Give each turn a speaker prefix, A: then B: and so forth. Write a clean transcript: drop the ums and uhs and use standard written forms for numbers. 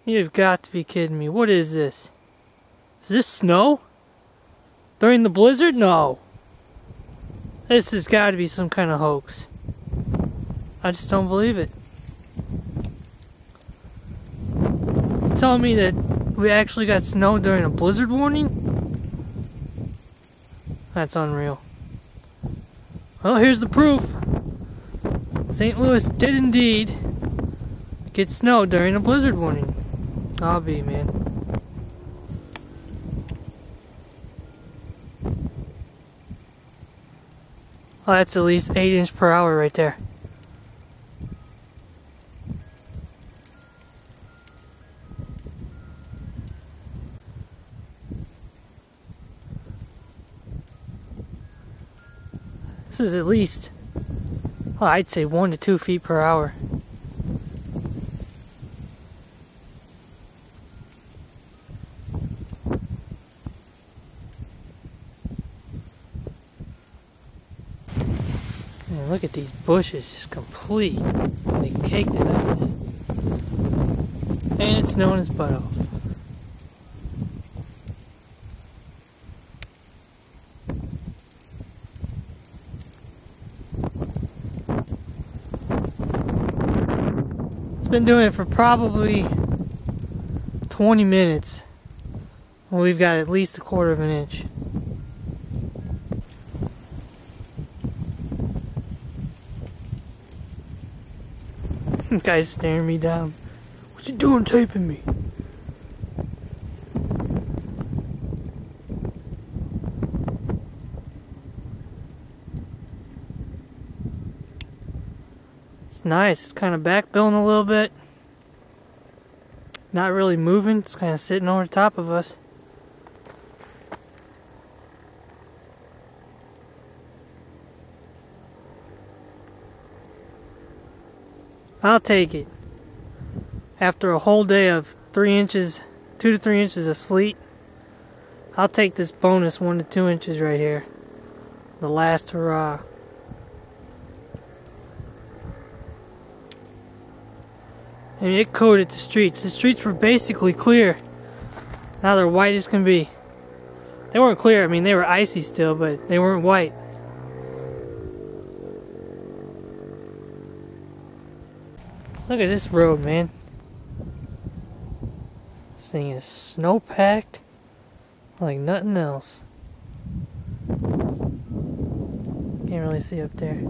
A: You've got to be kidding me. What is this? Is this snow? During the blizzard? No. This has got to be some kind of hoax. I just don't believe it. You're telling me that we actually got snow during a blizzard warning? That's unreal. Well, here's the proof. St. Louis did indeed get snow during a blizzard warning. I'll be, man. Oh, that's at least 8 inches per hour right there. This is at least, oh, I'd say 1 to 2 feet per hour. Man, look at these bushes, just complete. They caked in ice. And it's snowing its butt off. It's been doing it for probably 20 minutes. Well, we've got at least 1/4 of an inch. Guy's staring me down. What you doing taping me? It's nice. It's kind of backbilling a little bit. Not really moving. It's kind of sitting over the top of us. I'll take it. After a whole day of 3 inches, 2 to 3 inches of sleet, I'll take this bonus 1 to 2 inches right here. The last hurrah. I mean, it coated the streets. The streets were basically clear. Now they're white as can be. They weren't clear. I mean, they were icy still, but they weren't white. Look at this road, man. This thing is snow-packed like nothing else. Can't really see up there.